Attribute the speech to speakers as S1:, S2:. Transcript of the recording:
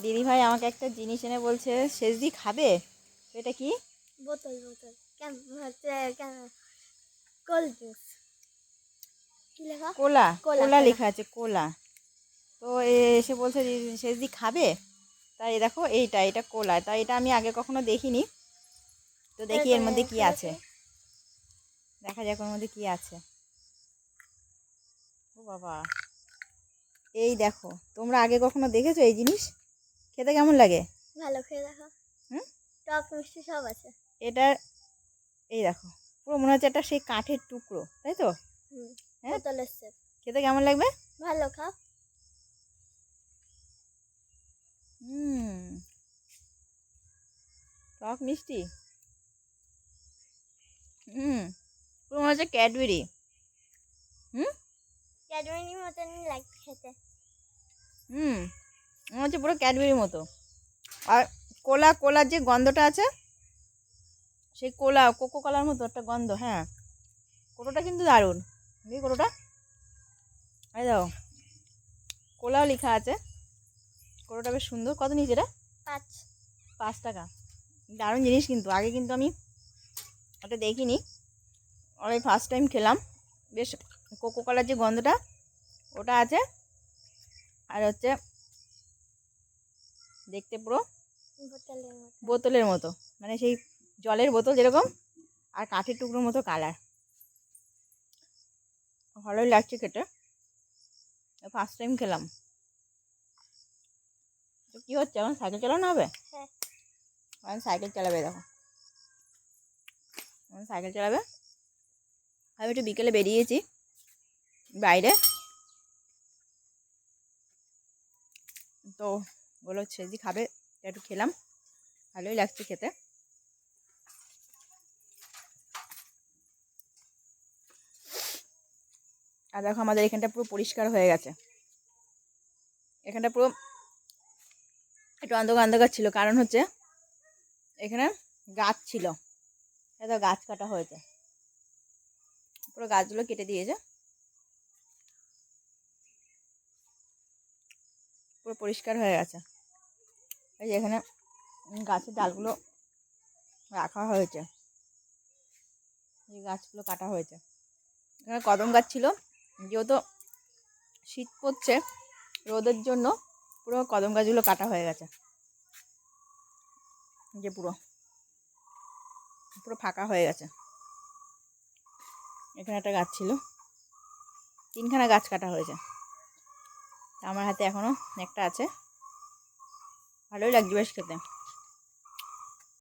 S1: দিদি ভাই আমাকে একটা জিনিস এনে বলছে সেজদি খাবে। এটা কি?
S2: বোতল বোতল হচ্ছে কোল্ড জুস। কি লেখা?
S1: কোলা।
S2: কোলা
S1: কোলা
S2: কোলা।
S1: লেখা আছে, কোলা। তো এসে বলছে সেজদি খাবে। তাই দেখো এটা কোলা। তাই এটা আমি আগে কখনো দেখিনি। তো দেখি এর মধ্যে কি আছে, দেখা যাক ওর মধ্যে কি আছে। ও বাবা, এই দেখো, তোমরা আগে কখনো দেখেছো এই জিনিস? খেতে কেমন লাগে?
S2: ভালো, খেয়ে দেখো।
S1: হুম,
S2: টক মিষ্টি সব আছে।
S1: এটা এই দেখো, পুরো মনে হচ্ছে একটা সেই কাঠের টুকরো, তাই তো? হ্যাঁ,
S2: বোতলের সেট।
S1: খেতে কেমন লাগবে?
S2: ভালো, খাও।
S1: হুম, টক মিষ্টি। হুম, পুরো মনে হচ্ছে ক্যাডবেরি। হুম,
S2: ক্যাডবেরির মতনই লাগছে খেতে।
S1: মনে হচ্ছে পুরো ক্যাডবেরির মতো। আর কোলা, কোলার যে গন্ধটা আছে, সেই কোলা কোকো কোলার মতো একটা গন্ধ। হ্যাঁ, কোটোটা কিন্তু দারুণ। দেখি কোটোটা, এই দেখো, কোলাও লেখা আছে। কোটোটা বেশ সুন্দর। কত নিয়েছে এটা?
S2: 5।
S1: 5 টাকা। দারুণ জিনিস, কিন্তু আগে কিন্তু আমি ওটা দেখিনি। ওই ফার্স্ট টাইম খেলাম। বেশ কোকো কোলার যে গন্ধটা ওটা আছে। আর হচ্ছে দেখতে পুরো বোতলের মতো, মানে সেই জলের বোতল যেরকম, আর কাঠের টুকরোর মতো কালার। ভালোই লাগছে খেতে, ফার্স্ট টাইম খেলাম। তো কী হচ্ছে, এখন সাইকেল চালানো হবে?
S2: হ্যাঁ,
S1: এখন সাইকেল চালাবে, দেখো এখন সাইকেল চালাবে। আমি একটু বিকেলে বেরিয়েছি বাইরে, তো বলো সেজি খাবে, একটু খেলাম, ভালোই লাগছে খেতে। আর দেখো আমাদের এখানটা পুরো পরিষ্কার হয়ে গেছে। এখানটা পুরো একটু অন্ধকার অন্ধকার ছিল, কারণ হচ্ছে এখানে গাছ ছিল, এটা গাছ কাটা হয়েছে, পুরো গাছগুলো কেটে দিয়েছে, পুরো পরিষ্কার হয়ে গেছে। এই যে এখানে গাছের ডালগুলো রাখা হয়েছে, এই গাছগুলো কাটা হয়েছে। এখানে কদম গাছ ছিল, যেহেতু শীত পড়ছে রোদের জন্য পুরো কদম গাছগুলো কাটা হয়ে গেছে। যে পুরো পুরো ফাঁকা হয়ে গেছে। এখানে একটা গাছ ছিল, 3খানা গাছ কাটা হয়েছে। আমার হাতে এখনও একটা আছে, ভালোই লাগছে বেশ খেতে।